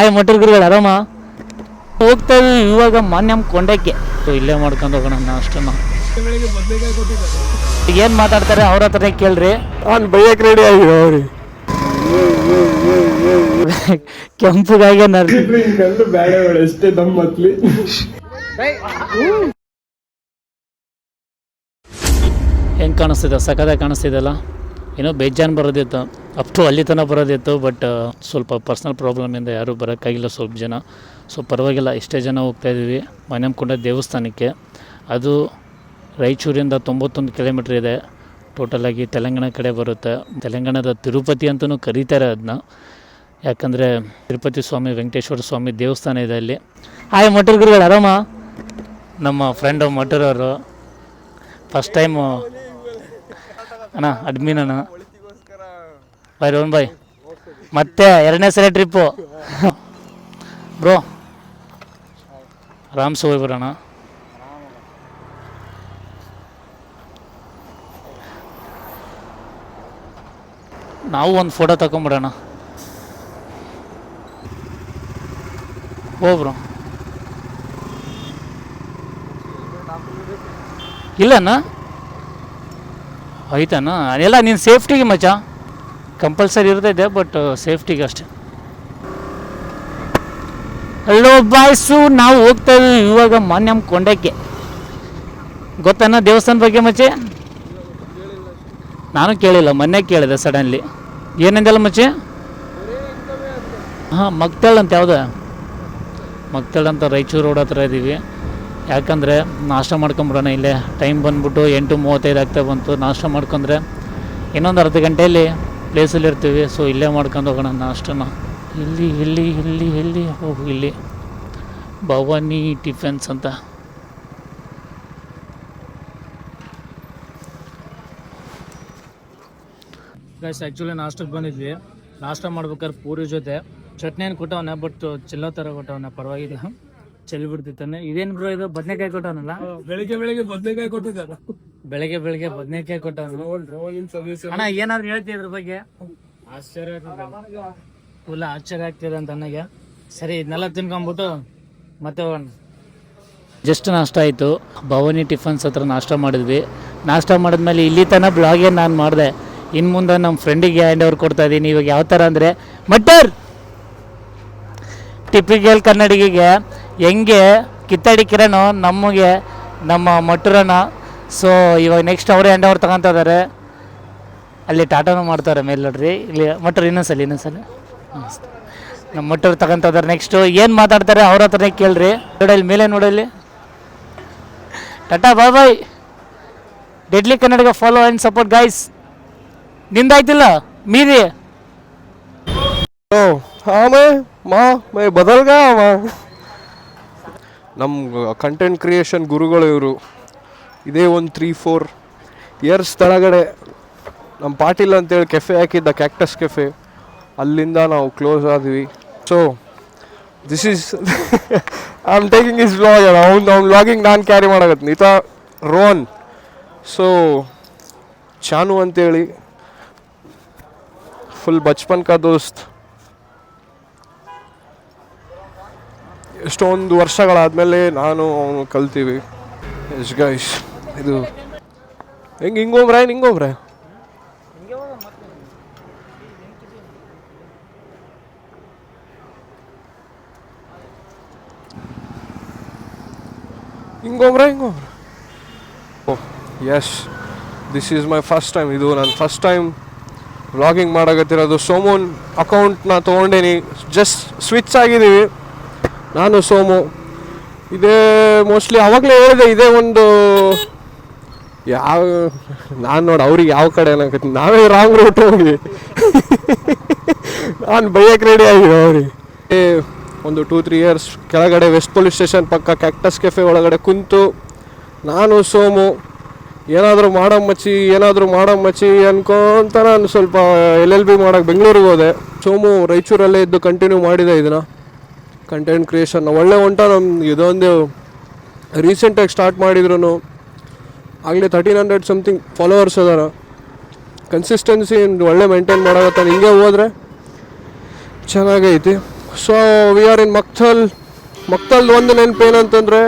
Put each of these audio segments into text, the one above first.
Hi matar ಗುರುಗಳು ಆರಾಮ ಹೋಗ್ತಾ ಇದ್ದೀವಿ ಇವಾಗ ಮಾನ್ಯಂ ಕೊಂಡಕ್ಕೆ ಇಲ್ಲೇ ಮಾಡ್ಕೊಂಡು ಹೋಗೋಣ ಅಷ್ಟನ್ನು. ಏನು ಮಾತಾಡ್ತಾರೆ ಅವ್ರ ಹತ್ರನೇ ಕೇಳ್ರಿ. ನಾನು ಬೈಯಕ್ಕೆ ರೆಡಿ ಆಗಿರೋ ಅವ್ರಿ ಕೆಂಪುಗಾಗೆ ಅಷ್ಟೇ ನಮ್ಮ ಮಕ್ಳಿ. ಹೆಂಗೆ ಕಾಣಿಸ್ತಿದೆ? ಸಖತ್ತಾಗಿ ಕಾಣಿಸ್ತಿದೆಲ್ಲ. ಏನೋ ಬೇಜಾನ್ ಬರೋದಿತ್ತು, ಅಪ್ ಟು ಅಲ್ಲಿ ತನಕ ಬರೋದಿತ್ತು. ಬಟ್ ಸ್ವಲ್ಪ ಪರ್ಸ್ನಲ್ ಪ್ರಾಬ್ಲಮಿಂದ ಯಾರೂ ಬರೋಕ್ಕಾಗಿಲ್ಲ ಸ್ವಲ್ಪ ಜನ. ಸೊ ಪರವಾಗಿಲ್ಲ, ಇಷ್ಟೇ ಜನ ಹೋಗ್ತಾಯಿದ್ದೀವಿ ಮಾನ್ಯಂಕೊಂಡ ದೇವಸ್ಥಾನಕ್ಕೆ. ಅದು ರಾಯಚೂರಿಂದ 91 ಕಿಲೋಮೀಟ್ರ್ ಇದೆ. ಟೋಟಲಾಗಿ ತೆಲಂಗಾಣ ಕಡೆ ಬರುತ್ತೆ. ತೆಲಂಗಾಣದ ತಿರುಪತಿ ಅಂತಲೂ ಕರೀತಾರೆ ಅದನ್ನ, ಯಾಕಂದರೆ ತಿರುಪತಿ ಸ್ವಾಮಿ ವೆಂಕಟೇಶ್ವರ ಸ್ವಾಮಿ ದೇವಸ್ಥಾನ ಇದೆ ಅಲ್ಲಿ. ಹಾಯ್ ಮಟರ್ ಗುರುಗಳು ಆರಾಮ? ನಮ್ಮ ಫ್ರೆಂಡು ಮಟರವರು ಫಸ್ಟ್ ಟೈಮು ಅಣ್ಣ ಅಡ್ಮಿನ್ ಅಣ್ಣ ಬಾಯ್ ರೋಹನ್ ಬಾಯ್, ಮತ್ತೆ 2ನೇ ಸಲ ಟ್ರಿಪ್ಪು ಬ್ರೋ. ಆರಾಮ್ಸೆ ಹೋಗಿ ಬರೋಣ. ನಾವು ಒಂದು ಫೋಟೋ ತಗೊಂಬಿಡೋಣ. ಬ್ರೋ ಇಲ್ಲಣ್ಣ ಆಯ್ತಾನ ಅದೆಲ್ಲ ನೀನು ಸೇಫ್ಟಿಗೆ ಮಚ್ಚ ಕಂಪಲ್ಸರಿ ಇರ್ತೈತೆ, ಬಟ್ ಸೇಫ್ಟಿಗೆ ಅಷ್ಟೆ. ಹಲೋ ಬಾಯ್ಸು, ನಾವು ಹೋಗ್ತಾ ಇದ್ದೀವಿ ಇವಾಗ ಮಾನ್ಯಂ ಕೊಂಡಕ್ಕೆ. ಗೊತ್ತಾನ ದೇವಸ್ಥಾನ ಬಗ್ಗೆ ಮಚ್ಚೆ? ನಾನು ಕೇಳಿಲ್ಲ, ಮೊನ್ನೆ ಕೇಳಿದೆ ಸಡನ್ಲಿ. ಏನಂದಲ್ಲ ಮಚ್ಚೆ? ಹಾಂ, ಮಗ್ತಾಳ್ ಅಂತ ಯಾವುದು ಮಗ್ತಾಳ್ ಅಂತ ರಾಯಚೂರು ರೋಡ್ ಹತ್ರ ಇದ್ದೀವಿ. ಯಾಕಂದರೆ ನಾಷ್ಟ ಮಾಡ್ಕೊಂಬಿಡೋಣ. ಇಲ್ಲೇ ಟೈಮ್ ಬಂದ್ಬಿಟ್ಟು 8:35 ಆಗ್ತಾ ಬಂತು. ನಾಷ್ಟ ಮಾಡ್ಕೊಂಡ್ರೆ ಇನ್ನೊಂದು ಅರ್ಧ ಗಂಟೆಯಲ್ಲಿ ಪ್ಲೇಸಲ್ಲಿ ಇರ್ತೀವಿ. ಸೊ ಇಲ್ಲೇ ಮಾಡ್ಕೊಂಡು ಹೋಗೋಣ ನಾಷ್ಟನ. ಇಲ್ಲಿ ಹೋಗು, ಇಲ್ಲಿ ಭವಾನಿ ಟಿಫನ್ಸ್ ಅಂತ. ಗೈಸ್ ಆ್ಯಕ್ಚುಲಿ ನಾಷ್ಟಕ್ಕೆ ಬಂದಿದ್ವಿ. ನಾಷ್ಟ ಮಾಡ್ಬೇಕಾದ್ರೆ ಪೂರಿ ಜೊತೆ ಚಟ್ನಿ ಏನು ಕೊಟ್ಟವನ, ಬಟ್ ಚಿಲ್ಲೋ ಥರ ಕೊಟ್ಟವನ, ಪರವಾಗಿಲ್ಲ, ಚೆಲ್ಲಿ ಬಿಡ್ತಿತ್ತಾನೆ. ಇದೇನು ಬ್ರೋ ಇದು? ಬದನೆಕಾಯಿ ಕೊಟ್ಟವನಲ್ಲ? ಬೆಳಿಗ್ಗೆ ಬದನೆಕಾಯಿ ಕೊಟ್ಟಿದ್ದಾರೆ. ಬೆಳಗ್ಗೆ ಬದನೆಕಾಯಿ ಕೊಟ್ಟವನು. ಅಣ್ಣ ಏನಾದ್ರು ಹೇಳ್ತೀವಿ ಇದ್ರ ಬಗ್ಗೆ? ಆಶ್ಚರ್ಯ ಫುಲ್ ಆಶ್ಚರ್ಯ ಆಗ್ತಿದೆ ಅಂತ ನನಗೆ. ಸರಿ, ಇದನ್ನೆಲ್ಲ ತಿನ್ಕೊಂಬಿಟ್ಟು ಮತ್ತೆ ಹೋಗೋಣ. ಜಸ್ಟ್ ನಾಷ್ಟ ಆಯಿತು. ಭವಾನಿ ಟಿಫನ್ಸ್ ಹತ್ರ ನಾಷ್ಟ ಮಾಡಿದ್ವಿ. ನಾಷ್ಟ ಮಾಡಿದ್ಮೇಲೆ ಇಲ್ಲಿ ತನಕ ಬ್ಲಾಗೇ ನಾನು ಮಾಡಿದೆ. ಇನ್ನು ಮುಂದೆ ನಮ್ಮ ಫ್ರೆಂಡಿಗೆ ಹ್ಯಾಂಡ್ ಓವರ್ ಕೊಡ್ತಾಯಿದ್ದೀನಿ. ಇವಾಗ ಯಾವ ಥರ ಅಂದರೆ ಮಟರ್ ಟಿಪಿಕಲ್ ಕನ್ನಡಿಗರಿಗೆ ಹೆಂಗೆ ಕಿತ್ತಡಿ ಕಿರಣ್ ನಮಗೆ ನಮ್ಮ ಮಟರನ್ನ. ಸೊ ಇವಾಗ ನೆಕ್ಸ್ಟ್ ಅವರೇ ಹ್ಯಾಂಡ್ ಓವರ್ ತಗೊತಾ ಇದ್ದಾರೆ. ಅಲ್ಲಿ ಟಾಟಾನು ಮಾಡ್ತಾರೆ ಮೇಲೆ ನೋಡ್ರಿ. ಇಲ್ಲಿ ಮಟರ್ ಇನ್ನೊಂದ್ಸಲ ನಮ್ಮ ಮಟರ್ ತಗೊತಾ ಇದ್ದಾರೆ. ನೆಕ್ಸ್ಟು ಏನು ಮಾತಾಡ್ತಾರೆ ಅವ್ರ ಹತ್ರನೇ ಕೇಳ್ರಿ. ನೋಡಲ್ಲಿ ಮೇಲೆ ನೋಡಲ್ಲಿ tata bye bye. Deadly Kannadiga follow and support guys. ನಿಂದಾಯ್ತಿಲ್ಲ ಮೀರಿ? ಮೈ ಬದಲ್ಗ ನಮ್ಮ ಕಂಟೆಂಟ್ ಕ್ರಿಯೇಷನ್ ಗುರುಗಳು ಇವರು. ಇದೇ ಒಂದು 3-4 ಇಯರ್ಸ್ ಕೆಳಗಡೆ ನಮ್ಮ ಪಾಟೀಲ್ ಅಂತೇಳಿ ಕೆಫೆ ಹಾಕಿದ್ದ, ಕ್ಯಾಕ್ಟಸ್ ಕೆಫೆ, ಅಲ್ಲಿಂದ ನಾವು ಕ್ಲೋಸ್ ಆದ್ವಿ. So this is I am taking is vlog. ಅವ್ನು ವ್ಲಾಗಿಂಗ್ ನಾನು ಕ್ಯಾರಿ ಮಾಡಕತ್ತೀನಿ. ಈತ ರೋಹನ್, ಸೊ ಚಾನು ಅಂತೇಳಿ ಫುಲ್ ಬಚ್ಪನ್ ಕಾ ದೋಸ್ತ್. ಎಷ್ಟೊಂದು ವರ್ಷಗಳಾದಮೇಲೆ ನಾನು ಅವನು ಕಲ್ತೀವಿ. ಎಸ್ ಗೈಸ್, ಇದು ಹಿಂಗೋಗ್ರೆ ಹಿಂಗೋಗ್ರೆ oh yes, this is my first time. ಇದು ನಾನು ಫಸ್ಟ್ ಟೈಮ್ ವ್ಲಾಗಿಂಗ್ ಮಾಡಕತ್ತಿರೋದು. ಸೋಮೋನ್ ಅಕೌಂಟ್ನ ತೊಗೊಂಡೇನಿ, ಜಸ್ಟ್ ಸ್ವಿಚ್ ಆಗಿದ್ದೀವಿ ನಾನು ಸೋಮು. ಇದೇ ಮೋಸ್ಟ್ಲಿ ಅವಾಗಲೇ ಹೇಳಿದೆ, ಇದೇ ಒಂದು ನಾನು ನೋಡಿ ಅವ್ರಿಗೆ ಯಾವ ಕಡೆ ಅನ್ನಕತ್ತೀನಿ, ನಾವೇ ರಾಂಗ್ ರೂಟ್ ಹೋಗಿ ನಾನು ಬೈಯಕ್ಕೆ ರೆಡಿ ಆಗಿದೆ ಅವ್ರಿಗೆ. ಒಂದು 2-3 ಇಯರ್ಸ್ ಕೆಳಗಡೆ ವೆಸ್ಟ್ ಪೊಲೀಸ್ ಸ್ಟೇಷನ್ ಪಕ್ಕ ಕ್ಯಾಕ್ಟಸ್ ಕೆಫೆ ಒಳಗಡೆ ಕುಂತು ನಾನು ಸೋಮು ಏನಾದರೂ ಮಾಡಮ್ಮಚ್ಚಿ ಅನ್ಕೊಂತ ನಾನು ಸ್ವಲ್ಪ LLB ಮಾಡೋಕ್ಕೆ ಬೆಂಗಳೂರಿಗೆ ಹೋದೆ. ಸೋಮು ರಾಯಚೂರಲ್ಲೇ ಇದ್ದು ಕಂಟಿನ್ಯೂ ಮಾಡಿದೆ ಇದನ್ನು, ಕಂಟೆಂಟ್ ಕ್ರಿಯೇಷನ್. ಒಳ್ಳೆ ಹೊಂಟ. ನಮ್ಗೆ ಇದೊಂದು ರೀಸೆಂಟಾಗಿ ಸ್ಟಾರ್ಟ್ ಮಾಡಿದ್ರು, ಆಗಲೇ 1300 ಸಮಥಿಂಗ್ ಫಾಲೋವರ್ಸ್ ಅದಾರ. ಕನ್ಸಿಸ್ಟೆನ್ಸಿ ಒಳ್ಳೆ ಮೇಂಟೈನ್ ಮಾಡಕತ್ತಾನೆ. ಹಿಂಗೆ ಹೋದರೆ ಚೆನ್ನಾಗೈತಿ. ಸೊ ವಿ ಆರ್ ಇನ್ ಮಕ್ತಲ್ ಒಂದು ನೆನಪು ಏನಂತಂದರೆ,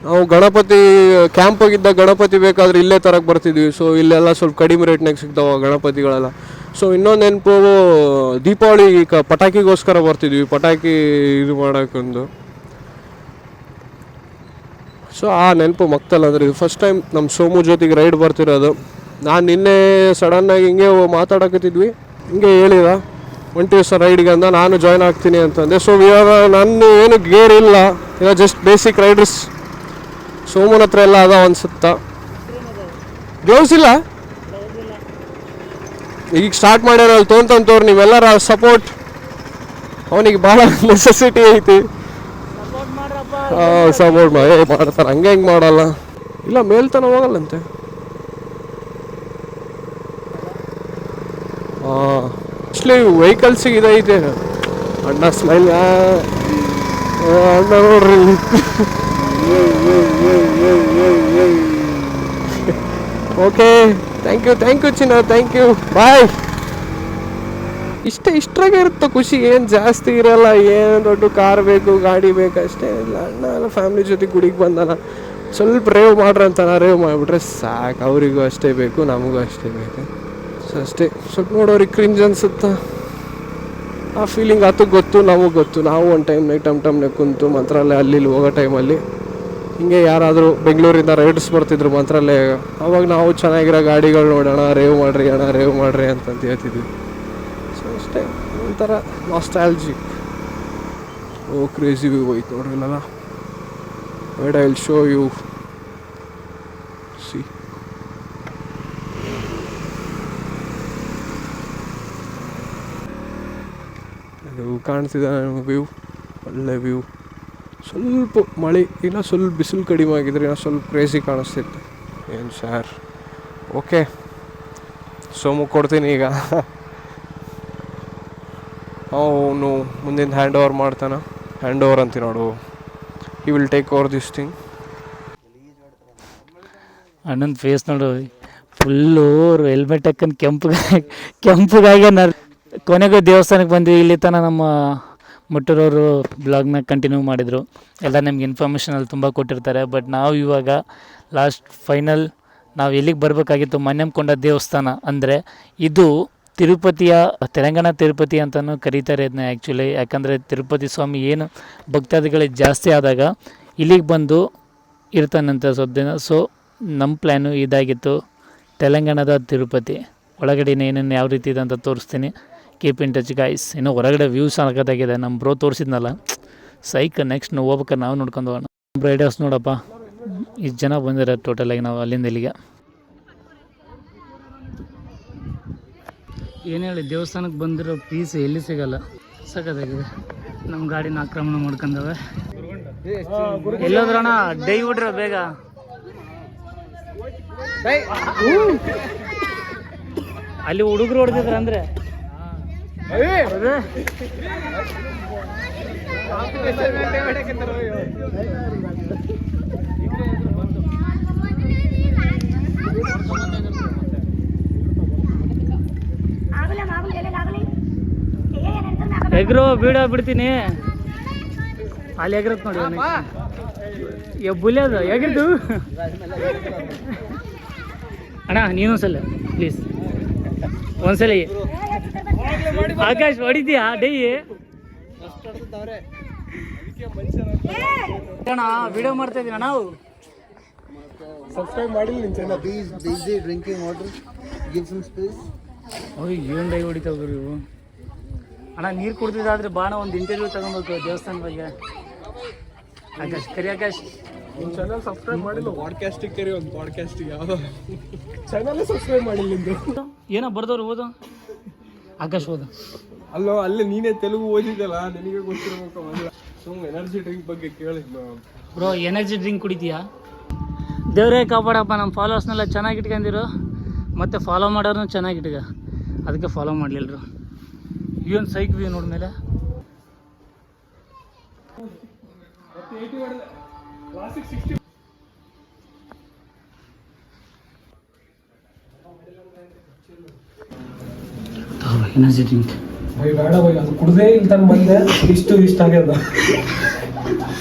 ನಾವು ಗಣಪತಿ ಕ್ಯಾಂಪಾಗಿದ್ದ ಗಣಪತಿ ಬೇಕಾದರೆ ಇಲ್ಲೇ ತರಕ್ಕೆ ಬರ್ತಿದ್ವಿ. ಸೊ ಇಲ್ಲೆಲ್ಲ ಸ್ವಲ್ಪ ಕಡಿಮೆ ರೇಟ್ನಾಗ ಸಿಗ್ತಾವೆ ಗಣಪತಿಗಳೆಲ್ಲ. ಸೊ ಇನ್ನೊಂದು ನೆನಪು, ದೀಪಾವಳಿ ಪಟಾಕಿಗೋಸ್ಕರ ಬರ್ತಿದ್ವಿ, ಪಟಾಕಿ ಇದು ಮಾಡೋಕ್ಕೊಂದು. ಸೊ ಆ ನೆನಪು ಮಕ್ತಲ್ ಅಂದರೆ ಇದು ಫಸ್ಟ್ ಟೈಮ್ ನಮ್ಮ ಸೋಮು ಜೊತೆಗೆ ರೈಡ್ ಬರ್ತಿರೋದು. ನಾನು ನಿನ್ನೆ ಸಡನ್ನಾಗಿ ಹಿಂಗೆ ಮಾತಾಡಕತ್ತಿದ್ವಿ, ಹಿಂಗೆ ಹೇಳಿದ ಹೊಂಟಿವಿ ಸರ್ ರೈಡಿಗೆ ಅಂದ. ನಾನು ಜಾಯ್ನ್ ಆಗ್ತೀನಿ ಅಂತಂದೆ. ಸೊ ನನ್ನ ಏನು ಗೇರ್ ಇಲ್ಲ, ಇಲ್ಲ ಜಸ್ಟ್ ಬೇಸಿಕ್ ರೈಡರ್ಸ್. ಸೋಮನ ಹತ್ರ ಎಲ್ಲ ಅದ ಅನ್ಸುತ್ತಾ. ಗ್ಲೌಸ್ ಇಲ್ಲ, ಈಗ ಸ್ಟಾರ್ಟ್ ಮಾಡ್ಯಾರ ಅಲ್ಲಿ ತೊಗೊಂತಂತವ್ರು. ನೀವೆಲ್ಲರ ಸಪೋರ್ಟ್ ಅವನಿಗೆ ಭಾಳ ನೆಸೆಸಿಟಿ ಐತಿ. ಸಪೋರ್ಟ್ ಮಾಡ್ತಾರೆ, ಹಂಗೆ ಹೆಂಗೆ ಮಾಡಲ್ಲ. ಇಲ್ಲ ಮೇಲ್ತನ ಹೋಗಲ್ಲಂತೆ. ಮೋಸ್ಟ್ಲಿ ವೆಹಿಕಲ್ಸಿಗೆ ಇದೈತೆ. ಅಣ್ಣ ಸ್ಮೈಲ್, ಅಣ್ಣ ನೋಡ್ರಿ. ಓಕೆ, ಥ್ಯಾಂಕ್ ಯು ಚಿನ್ನ, ಥ್ಯಾಂಕ್ ಯು, ಬಾಯ್. ಇಷ್ಟ್ರಾಗೆ ಇರುತ್ತೆ ಖುಷಿ, ಏನು ಜಾಸ್ತಿ ಇರಲ್ಲ. ಏನು ದೊಡ್ಡ ಕಾರ್ ಬೇಕು, ಗಾಡಿ ಬೇಕು ಅಷ್ಟೇ. ಇಲ್ಲ ಅಣ್ಣ ಎಲ್ಲ ಫ್ಯಾಮಿಲಿ ಜೊತೆ ಗುಡಿಗೆ ಬಂದಾನ, ಸ್ವಲ್ಪ ರೇವ್ ಮಾಡ್ರಿ ಅಂತಾನ, ರೇವ್ ಮಾಡಿಬಿಟ್ರೆ ಸಾಕು. ಅವರಿಗೂ ಅಷ್ಟೇ ಬೇಕು, ನಮಗೂ ಅಷ್ಟೇ ಬೇಕು. ಸೊ ಅಷ್ಟೇ. ಸ್ವಲ್ಪ ನೋಡೋರಿಗೆ ಕ್ರಿಂಜ್ ಅನ್ಸುತ್ತಾ, ಆ ಫೀಲಿಂಗ್ ಆತು ಗೊತ್ತು, ನಮಗೆ ಗೊತ್ತು. ನಾವು ಒಂದು ಟಮ್ನಾಗ ಕುಂತು ಮಂತ್ರಾಲಯ ಅಲ್ಲಿ ಹೋಗೋ ಟೈಮಲ್ಲಿ ಹಿಂಗೆ ಯಾರಾದರೂ ಬೆಂಗಳೂರಿಂದ ರೈಡರ್ಸ್ ಬರ್ತಿದ್ರು ಮಂತ್ರಾಲಯ, ಅವಾಗ ನಾವು ಚೆನ್ನಾಗಿರೋ ಗಾಡಿಗಳು ನೋಡೋಣ, ರೇವ್ ಮಾಡ್ರಿ ಅಂತಂತ ಹೇಳ್ತಿದ್ವಿ. ಸೊ ಅಷ್ಟೇ, ಒಂಥರ ನಾಸ್ಟಾಲ್ಜಿಕ್. ಓ ಕ್ರೇಜಿ ವ್ಯೂ ಹೋಯ್ತು ನೋಡ್ರಿ ಇಲ್ಲೆಲ್ಲ. Wait I will show you. See, ಅದು ಕಾಣ್ತಿದೆ ವ್ಯೂ, ಒಳ್ಳೆ ವ್ಯೂ. ಸ್ವಲ್ಪ ಮಳೆ, ಇನ್ನೂ ಸ್ವಲ್ಪ ಬಿಸಿಲು ಕಡಿಮೆ ಆಗಿದ್ರೆ ಇನ್ನೂ ಸ್ವಲ್ಪ ಕ್ರೇಜಿ ಕಾಣಿಸ್ತಿತ್ತು. ಏನು ಸರ್. ಓಕೆ, ಸೋಮು ಕೊಡ್ತೀನಿ ಈಗ. ಅವನು ಮುಂದಿನ ಹ್ಯಾಂಡ್ ಓವರ್ ಮಾಡ್ತಾನೆ. ಹ್ಯಾಂಡ್ ಓವರ್ ಅಂತೀವಿ ನೋಡು, he will take over this thing. ಅಣ್ಣನ ಫೇಸ್ ನೋಡು, ಫುಲ್ಲು ಹೆಲ್ಮೆಟ್ ಹಾಕೊಂಡು ಕೆಂಪುಗಾಗಿ ಕೊನೆಗೂ ದೇವಸ್ಥಾನಕ್ಕೆ ಬಂದ್ವಿ. ಇಲ್ಲಿ ತನಕ ನಮ್ಮ ಮುಟ್ಟೂರವರು ಬ್ಲಾಗ್ನ ಕಂಟಿನ್ಯೂ ಮಾಡಿದರು. ಎಲ್ಲ ನಮ್ಗೆ ಇನ್ಫಾರ್ಮೇಷನ್ ಅಲ್ಲಿ ತುಂಬ ಕೊಟ್ಟಿರ್ತಾರೆ. ಬಟ್ ನಾವು ಇವಾಗ ಲಾಸ್ಟ್ ಫೈನಲ್ ನಾವು ಎಲ್ಲಿಗೆ ಬರಬೇಕಾಗಿತ್ತು, ಮನ್ಯಂಕೊಂಡ ದೇವಸ್ಥಾನ. ಅಂದರೆ ಇದು ತಿರುಪತಿಯ ತೆಲಂಗಾಣ ತಿರುಪತಿ ಅಂತಲೂ ಕರೀತಾರೆ ಇದನ್ನ ಆ್ಯಕ್ಚುಲಿ. ಯಾಕಂದರೆ ತಿರುಪತಿ ಸ್ವಾಮಿ ಏನು ಭಕ್ತಾದಿಗಳಿಗೆ ಜಾಸ್ತಿ ಆದಾಗ ಇಲ್ಲಿಗೆ ಬಂದು ಇರ್ತಾನಂತೆ ಸ್ವಲ್ಪ ದಿನ. ಸೊ ನಮ್ಮ ಪ್ಲ್ಯಾನು ಇದಾಗಿತ್ತು, ತೆಲಂಗಾಣದ ತಿರುಪತಿ. ಒಳಗಡೆ ಏನೇನು ಯಾವ ರೀತಿ ಇದೆ ಅಂತ ತೋರಿಸ್ತೀನಿ. Keep in touch guys. ಇನ್ನು ಹೊರಗಡೆ ವ್ಯೂಸ್ ಆಗದಾಗಿದೆ. ನಮ್ಮ ಬ್ರೋ ತೋರಿಸಿದ್ನಲ್ಲ ಸೈಕ್. ನೆಕ್ಸ್ಟ್ ನಾವು ಹೋಗ್ಬೇಕಾರೆ ನಾವು ನೋಡ್ಕೊಂಡು ಹೋಗೋಣ. ರೈಡರ್ಸ್ ನೋಡಪ್ಪ, ಇಷ್ಟು ಜನ ಬಂದಿರೋ ಟೋಟಲಾಗಿ ನಾವು ಅಲ್ಲಿಂದ ಇಲ್ಲಿಗೆ. ಏನು ಹೇಳಿ, ದೇವಸ್ಥಾನಕ್ಕೆ ಬಂದಿರೋ ಪೀಸ್ ಎಲ್ಲಿ ಸಿಗಲ್ಲ. ಸಖತ್ತಾಗಿದೆ. ನಮ್ಮ ಗಾಡಿನ ಆಕ್ರಮಣ ಮಾಡ್ಕೊಂಡವೆ. ಎಲ್ಲೋದ್ರಣ ಡೈ ಬಿಡ್ರ ಬೇಗ. ಅಲ್ಲಿ ಹುಡುಗರು ಹೊಡೆದಿದ್ರ ಅಂದ್ರೆ ಎಗ್ರೋ ಬೀಡೋ ಬಿಡ್ತೀನಿ. ಅಲ್ಲಿ ಎಗ್ರತ್ ನೋಡಿ ಬುಲಿಯೋದು ಎಗಿರ್ದು. ಅಣ್ಣ ನೀನೊಂದ್ಸಲ ಪ್ಲೀಸ್, ಒಂದ್ಸಲ. ಆಕಾಶ್ ಹೊಡಿತೀಯಾ ಡೈ? ಅಣ್ಣ ವಿಡಿಯೋ ಮಾಡ್ತಾ ಇದೀವಿ ನಾವು. ಸಬ್ಸ್ಕ್ರೈಬ್ ಮಾಡಿ ನಿನ್ನ channel. busy drinking water, give some space. ಏನು ಡೈ ಹೊಡಿತಾವ್ರು ಇವು. ಅಣ್ಣ ನೀರು ಕುಡ್ದಿದ್ದಾದ್ರೆ ಬಾಣ ಒಂದು ಇಂಟರ್ವ್ಯೂ ತಗೊಬೇಕು ದೇವಸ್ಥಾನ ಬಗ್ಗೆ. ಆಕಾಶ್ ಕರಿ, ಆಕಾಶ್ ನಿಮ್ಮ ಚಾನಲ್ ಸಬ್ಸ್ಕ್ರೈಬ್ ಮಾಡಿಲ್ಲ. ಪಾಡ್ಕಾಸ್ಟಿಗೆ ಕರಿ, ಒಂದು ಪಾಡ್ಕಾಸ್ಟಿಗೆ ಯಾವುದೋ ಚಾನಲ್ಲೇ ಸಬ್ಸ್ಕ್ರೈಬ್ ಮಾಡಿಲ್ಲ ನಿಂದು. ಏನೋ ಬರ್ದವ್ರು ಓದು. ಆಕಾಶ್ ಓದು. ಅಲ್ಲೋ ಅಲ್ಲಿ ನೀನೇ ತೆಲುಗು ಓದಿದ್ದಲ್ಲ, ನಿನಗೆ ಗೊತ್ತಿರಬೇಕು. ಸುಮ್ಮನೆ ಎನರ್ಜಿ ಡ್ರಿಂಕ್ ಬಗ್ಗೆ ಕೇಳಿ ಬ್ರೋ. Energy drink ಕುಡಿತೀಯಾ? ದೇವರೇ ಕಾಪಾಡಪ್ಪ, ನಮ್ಮ ಫಾಲೋವರ್ಸ್ನೆಲ್ಲ ಚೆನ್ನಾಗಿ ಇಟ್ಕೊಂಡಿರು, ಮತ್ತು ಫಾಲೋ ಮಾಡೋರು ಚೆನ್ನಾಗಿಟ್ಕ. ಅದಕ್ಕೆ ಫಾಲೋ ಮಾಡಲಿಲ್ಲರು. ಏನು ಸೈಕ್ ವ್ಯೂ ನೋಡ್ಮೇಲೆ. ಎನರ್ಜಿ ಡ್ರಿಂಕ್ ಬೈ ಬೇಡ ಬೈ ಅದು ಕುಡ್ದೇ ಇಂತ ಬಂದೆ ಇಷ್ಟ ಆಗ್ಯದ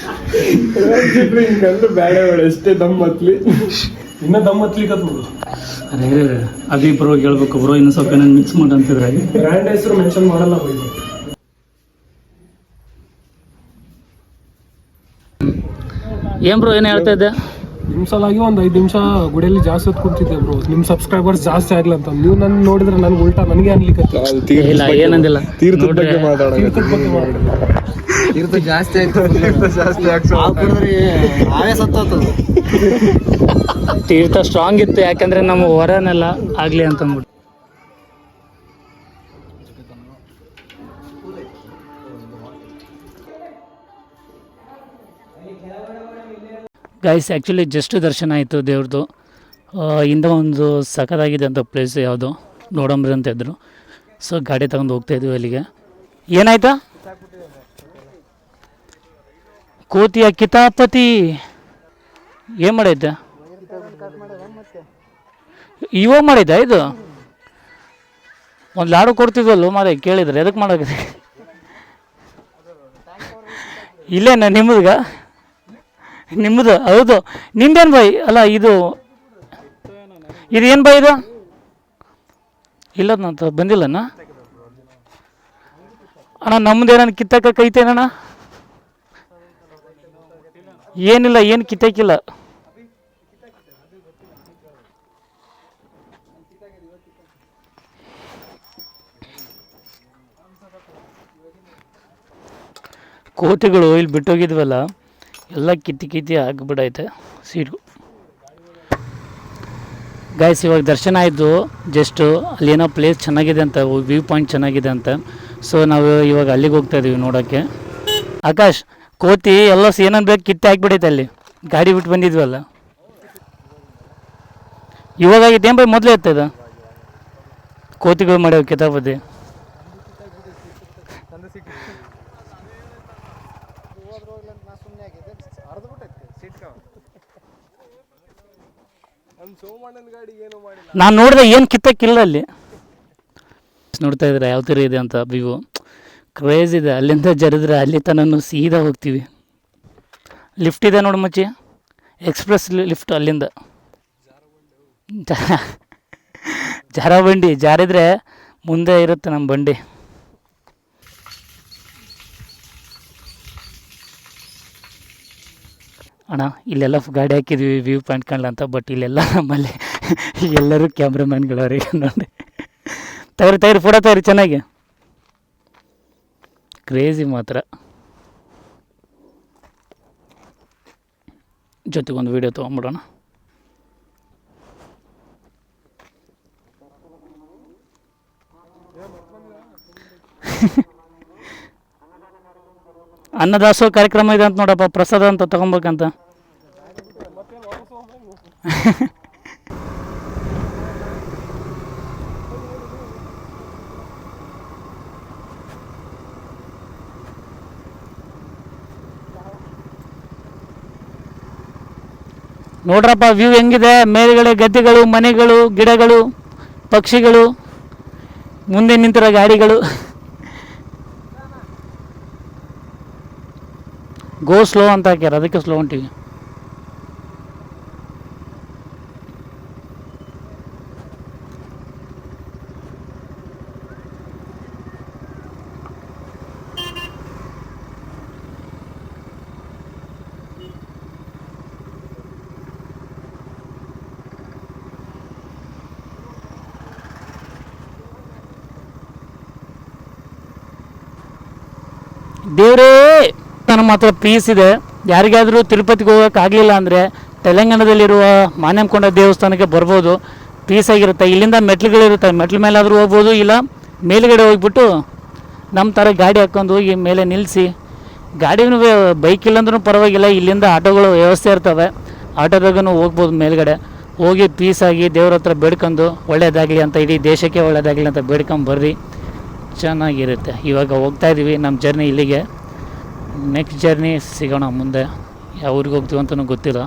ಹಿಂಗಂದ್ರೆ ಬೇಡ ಬೇಡ ಎಷ್ಟೇ ದಮ್ ಹತ್ಲಿ ಇನ್ನ ದಮ್ ಹತ್ಲಿಕ್ಕತ್ ನೋಡು. ಅರೇ ಅಭಿ ಬ್ರೋ ಹೇಳ್ಬೇಕು ಬ್ರೋ ಇನ್ನೂ ಸ್ವಲ್ಪ ಏನೇನು ಮಿಕ್ಸ್ ಮಾಡಿ ಅಂತಿದ್ರೆ ಬ್ರ್ಯಾಂಡ್ ಹೆಸರು ಮೆನ್ಷನ್ ಮಾಡಲ್ಲ ಬೈ. ಏನು ಬ್ರೋ ಏನು ಹೇಳ್ತಾ ಇದ್ದೆ? ನಿಮ್ಮ ಸಲಾಗಿ ಒಂದು 5 ನಿಮಿಷ ಗುಡಿಯಲ್ಲಿ ಜಾಸ್ತಿ ಹೊತ್ತು ಕೂತಿದ್ದೆ ಬ್ರೋ, ನಿಮ್ಮ ಸಬ್ಸ್ಕ್ರೈಬರ್ಸ್ ಜಾಸ್ತಿ ಆಗ್ಲಿ ಅಂತ. ನೀವು ನನ್ನ ನೋಡಿದ್ರೆ ನನಗೆ ಉಲ್ಟಾ ನನಗೆ ಅನ್ಲಿಕ್ಕೆ ಇಲ್ಲ ಏನಂದಿಲ್ಲ. ತೀರ್ಥದ ಬಗ್ಗೆ ಮಾತಾಡೋಣ. ತೀರ್ಥ ಜಾಸ್ತಿ ಆಯ್ತು ಆವೇ ಸತ್ತೋತದ. ತೀರ್ಥ ಸ್ಟ್ರಾಂಗ್ ಇತ್ತು ಯಾಕಂದ್ರೆ ನಮ್ಮ ಹೊರನೆಲ್ಲ ಆಗಲಿ ಅಂತ ಅಂದ್ಬಿಟ್ಟು. ಗೈಸ್ ಆ್ಯಕ್ಚುಲಿ ಜಸ್ಟ್ ದರ್ಶನ ಆಯಿತು ದೇವ್ರದ್ದು. ಇಂದ ಒಂದು ಸಖತ್ತಾಗಿದೆ ಅಂತ ಪ್ಲೇಸ್ ಯಾವುದು ನೋಡಂಬ್ರಿ ಅಂತ ಇದ್ರು. ಸೊ ಗಾಡಿ ತಗೊಂಡು ಹೋಗ್ತಾಯಿದ್ವಿ ಅಲ್ಲಿಗೆ. ಏನಾಯ್ತಾ? ಕೋತಿಯ ಕಿತಾಪತಿ ಏನು ಮಾಡೈತೆ? ಇವಾಗ ಮಾಡೈತಾ ಇದು? ಒಂದು ಲಾಡು ಕೊಡ್ತಿದ್ವಲ್ಲ ಮಾರೇ, ಕೇಳಿದ್ರೆ ಎದಕ್ಕೆ ಮಾಡೋಕೆ? ಇಲ್ಲೇನ ನಿಮ್ಮದು ಹೌದು. ನಿಂದೇನು ಬೈ? ಅಲ್ಲ ಇದು ಏನು ಬೈ ಇದು? ಇಲ್ಲ ನಂತ ಬಂದಿಲ್ಲಣ್ಣ. ಅಣ್ಣ ನಮ್ದು ಏನಾನ ಕಿತ್ತಕ್ಕ ಕೈತೇನಣ್ಣ? ಏನಿಲ್ಲ, ಏನು ಕಿತ್ತಕ್ಕಿಲ್ಲ. ಕೋತಿಗಳು ಇಲ್ಲಿ ಬಿಟ್ಟೋಗಿದ್ವಲ್ಲ ಎಲ್ಲ ಕಿತ್ತಿ ಆಗಿಬಿಡೈತೆ ಸೀಟು. ಗೈಸ್ ಇವಾಗ ದರ್ಶನ ಆಯಿತು. ಜಸ್ಟು ಅಲ್ಲೇನೋ ಪ್ಲೇಸ್ ಚೆನ್ನಾಗಿದೆ ಅಂತ, ವ್ಯೂ ಪಾಯಿಂಟ್ ಚೆನ್ನಾಗಿದೆ ಅಂತ. ಸೊ ನಾವು ಇವಾಗ ಅಲ್ಲಿಗೆ ಹೋಗ್ತಾಯಿದ್ದೀವಿ ನೋಡೋಕ್ಕೆ. ಆಕಾಶ್, ಕೋತಿ ಎಲ್ಲ ಏನಂತ ಬೇಕು ಕಿತ್ತೆ ಹಾಕ್ಬಿಡೈತೆ ಅಲ್ಲಿ. ಗಾಡಿ ಬಿಟ್ಟು ಬಂದಿದ್ವಲ್ಲ ಇವಾಗ ಆಗೈತೆ ಏನು ಬೈ? ಮೊದಲೇ ಇರ್ತದ ಕೋತಿಗಳು ಮಾಡ್ಯಾವ ಕಿತಾಪತಿ. ನಾನು ನೋಡಿದೆ ಏನು ಕಿತ್ತಕ್ಕಿಲ್ಲ ಅಲ್ಲಿ. ನೋಡ್ತಾ ಇದ್ರೆ ಯಾವ ಥರ ಇದೆ ಅಂತ ವ್ಯೂ. ಕ್ರೇಜ್ ಇದೆ. ಅಲ್ಲಿಂದ ಜರಿದ್ರೆ ಅಲ್ಲಿ ತನೂ ಸೀದಾ ಹೋಗ್ತೀವಿ. ಲಿಫ್ಟ್ ಇದೆ ನೋಡಿ ಮಚ್ಚಿ, ಎಕ್ಸ್ಪ್ರೆಸ್ ಲಿಫ್ಟ್. ಅಲ್ಲಿಂದ ಜಾರ ಬಂಡಿ ಜಾರಿದ್ರೆ ಮುಂದೆ ಇರುತ್ತೆ ನಮ್ಮ ಬಂಡಿ. ಅಣ್ಣ ಇಲ್ಲೆಲ್ಲ ಗಾಡಿ ಹಾಕಿದ್ವಿ ವ್ಯೂ ಪಾಯಿಂಟ್ ಕಾಣಲ್ಲ ಅಂತ. ಬಟ್ ಇಲ್ಲೆಲ್ಲ ನಮ್ಮಲ್ಲಿ ಎಲ್ಲರೂ ಕ್ಯಾಮ್ರಾಮ್ಯಾನ್ಗಳವ್ರಿಗೆ ನೋಡಿ. ತಗೊರಿ ಫೋಟೋ ತಗೊರಿ ಚೆನ್ನಾಗಿ. ಕ್ರೇಜಿ ಮಾತ್ರ. ಜೊತೆಗೊಂದು ವೀಡಿಯೋ ತೊಗೊಂಬಿಡೋಣ. ಅನ್ನದಾಸೋಹ ಕಾರ್ಯಕ್ರಮ ಇದೆ ಅಂತ ನೋಡಪ್ಪ, ಪ್ರಸಾದ ಅಂತ ತೊಗೊಬೇಕಂತ. ನೋಡ್ರಪ್ಪ ವ್ಯೂ ಹೆಂಗಿದೆ. ಮೇಲ್ಗಡೆ ಗದ್ದೆಗಳು, ಮನೆಗಳು, ಗಿಡಗಳು, ಪಕ್ಷಿಗಳು, ಮುಂದೆ ನಿಂತಿರೋ ಗಾಡಿಗಳು. ಗೋ ಸ್ಲೋ ಅಂತ ಹಾಕ್ಯಾರ, ಅದಕ್ಕೆ ಸ್ಲೋ ಹೊಂಟಿವಿ. ದೇವರೇ ನನ್ನ ಮಾತ್ರ ಪೀಸ್ ಇದೆ. ಯಾರಿಗಾದರೂ ತಿರುಪತಿಗೆ ಹೋಗೋಕ್ಕಾಗಲಿಲ್ಲ ಅಂದರೆ ತೆಲಂಗಾಣದಲ್ಲಿರುವ ಮಾನ್ಯಂಕೊಂಡ ದೇವಸ್ಥಾನಕ್ಕೆ ಬರ್ಬೋದು. ಪೀಸಾಗಿರುತ್ತೆ. ಇಲ್ಲಿಂದ ಮೆಟ್ಲುಗಳಿರುತ್ತೆ, ಮೆಟ್ಲ ಮೇಲಾದರೂ ಹೋಗ್ಬೋದು. ಇಲ್ಲ ಮೇಲುಗಡೆ ಹೋಗ್ಬಿಟ್ಟು ನಮ್ಮ ಥರ ಗಾಡಿ ಹಾಕ್ಕೊಂಡು ಹೋಗಿ ಮೇಲೆ ನಿಲ್ಲಿಸಿ, ಗಾಡಿನೂ ಬೈಕ್ ಇಲ್ಲಾಂದ್ರೂ ಪರವಾಗಿಲ್ಲ, ಇಲ್ಲಿಂದ ಆಟೋಗಳು ವ್ಯವಸ್ಥೆ ಇರ್ತವೆ, ಆಟೋದಾಗೂ ಹೋಗ್ಬೋದು. ಮೇಲ್ಗಡೆ ಹೋಗಿ ಪೀಸಾಗಿ ದೇವ್ರ ಹತ್ರ ಬೇಡ್ಕೊಂಡು ಒಳ್ಳೇದಾಗಲಿ ಅಂತ, ಇಡೀ ದೇಶಕ್ಕೆ ಒಳ್ಳೇದಾಗಲಿ ಅಂತ ಬೇಡ್ಕೊಂಬರ್ರಿ, ಚೆನ್ನಾಗಿರುತ್ತೆ. ಇವಾಗ ಹೋಗ್ತಾಯಿದ್ದೀವಿ, ನಮ್ಮ ಜರ್ನಿ ಇಲ್ಲಿಗೆ. ನೆಕ್ಸ್ಟ್ ಜರ್ನಿ ಸಿಗೋಣ ಮುಂದೆ. ಯಾವ ಊರಿಗೆ ಹೋಗ್ತೀವಿ ಅಂತಲೂ ಗೊತ್ತಿಲ್ಲ.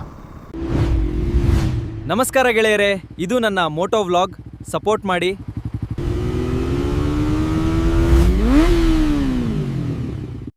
ನಮಸ್ಕಾರ ಗೆಳೆಯರೇ, ಇದು ನನ್ನ ಮೋಟೋ ವ್ಲಾಗ್. ಸಪೋರ್ಟ್ ಮಾಡಿ.